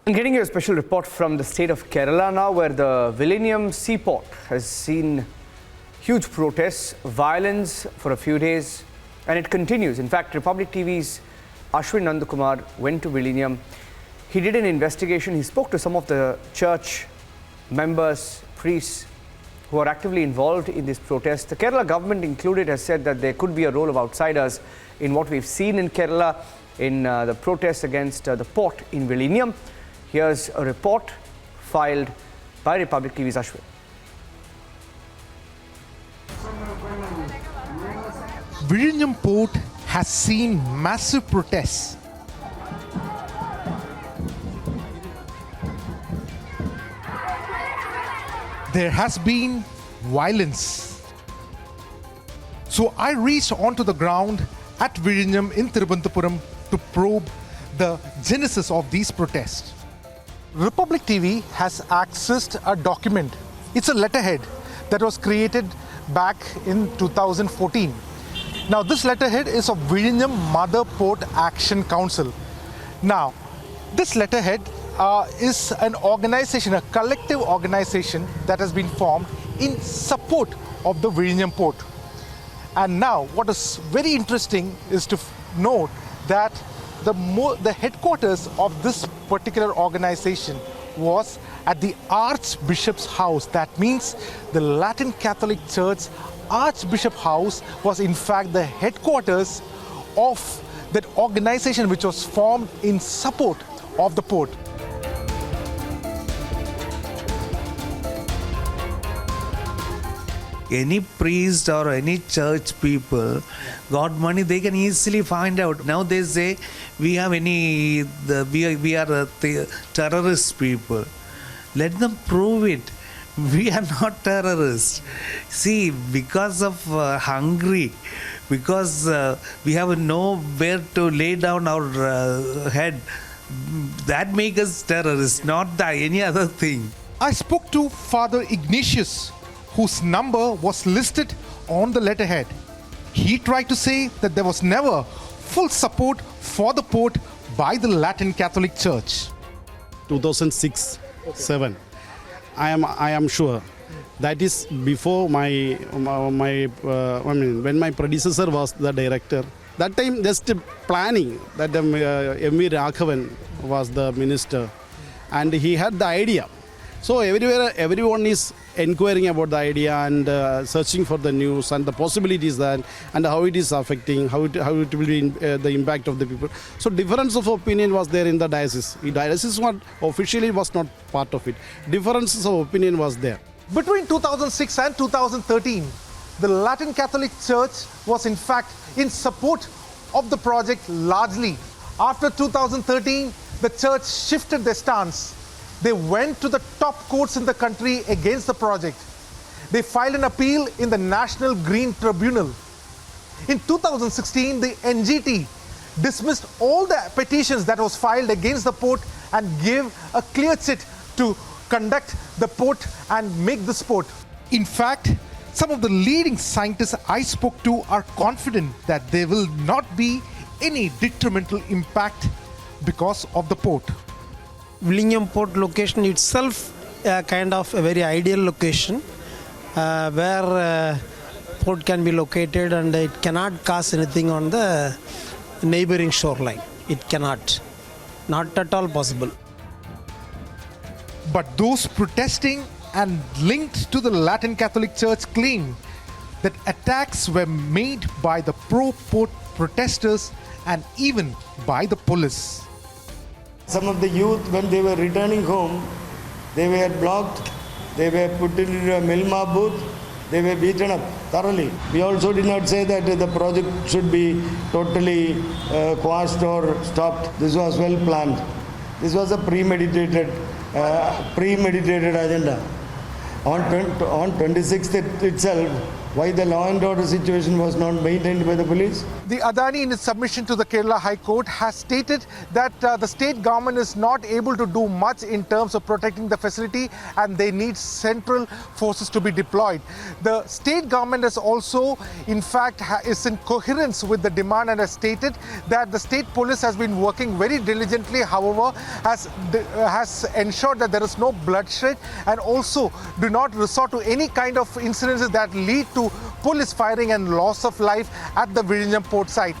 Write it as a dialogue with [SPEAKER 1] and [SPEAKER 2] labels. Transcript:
[SPEAKER 1] I'm getting you a special report from the state of Kerala now, where the Vizhinjam seaport has seen huge protests, violence for a few days, and it continues. In fact, Republic TV's Ashwin Nandakumar went to Vizhinjam. He did an investigation. He spoke to some of the church members, priests who are actively involved in this protest. The Kerala government included has said that there could be a role of outsiders in what we've seen in Kerala in the protests against the port in Vizhinjam. Here's a report filed by Republic TV's Ashwin.
[SPEAKER 2] Vizhinjam port has seen massive protests. There has been violence. So I reached onto the ground at Vizhinjam in Thiruvananthapuram to probe the genesis of these protests. Republic TV has accessed a document. It's a letterhead that was created back in 2014. Now, this letterhead is of Vizhinjam Mother Port Action Council. Now, this letterhead is an organization, a collective organization that has been formed in support of the Vizhinjam port. And now, what is very interesting is to note that the headquarters of this particular organization was at the Archbishop's house. That means the Latin Catholic Church Archbishop House was in fact the headquarters of that organization which was formed in support of the port.
[SPEAKER 3] Any priest or any church people got money, they can easily find out. Now they say we are terrorist people. Let them prove it. We are not terrorists. See, because of hungry, because we have nowhere to lay down our head, that makes us terrorists, not any other thing.
[SPEAKER 2] I spoke to Father Ignatius, whose number was listed on the letterhead. He tried to say that there was never full support for the port by the Latin Catholic Church.
[SPEAKER 4] 2006-7. I am sure that is before when my predecessor was the director. That time just planning that M.V. Raghavan was the minister, and he had the idea. So everywhere, everyone is inquiring about the idea and searching for the news and the possibilities that and how it is affecting, how it will be the impact of the people. So difference of opinion was there in the diocese. The diocese officially was not part of it. Differences of opinion was there.
[SPEAKER 2] Between 2006 and 2013, the Latin Catholic Church was in fact in support of the project largely. After 2013, the church shifted their stance. They went to the top courts in the country against the project. They filed an appeal in the National Green Tribunal. In 2016, the NGT dismissed all the petitions that was filed against the port and gave a clear chit to conduct the port and make this port. In fact, some of the leading scientists I spoke to are confident that there will not be any detrimental impact because of the port.
[SPEAKER 5] Vizhinjam port location itself kind of a very ideal location where port can be located and it cannot cause anything on the neighboring shoreline. It cannot. Not at all possible.
[SPEAKER 2] But those protesting and linked to the Latin Catholic Church claim that attacks were made by the pro-port protesters and even by the police.
[SPEAKER 6] Some of the youth, when they were returning home, they were blocked, they were put in a Milma booth, they were beaten up thoroughly. We also did not say that the project should be totally quashed or stopped. This was well planned. This was a premeditated agenda. On 26th itself, why the law and order situation was not maintained by the police?
[SPEAKER 2] The Adani, in its submission to the Kerala High Court, has stated that the state government is not able to do much in terms of protecting the facility and they need central forces to be deployed. The state government is also, in fact, is in coherence with the demand and has stated that the state police has been working very diligently, however, has ensured that there is no bloodshed and also do not resort to any kind of incidences that lead to police firing and loss of life at the Vizhinjam port site.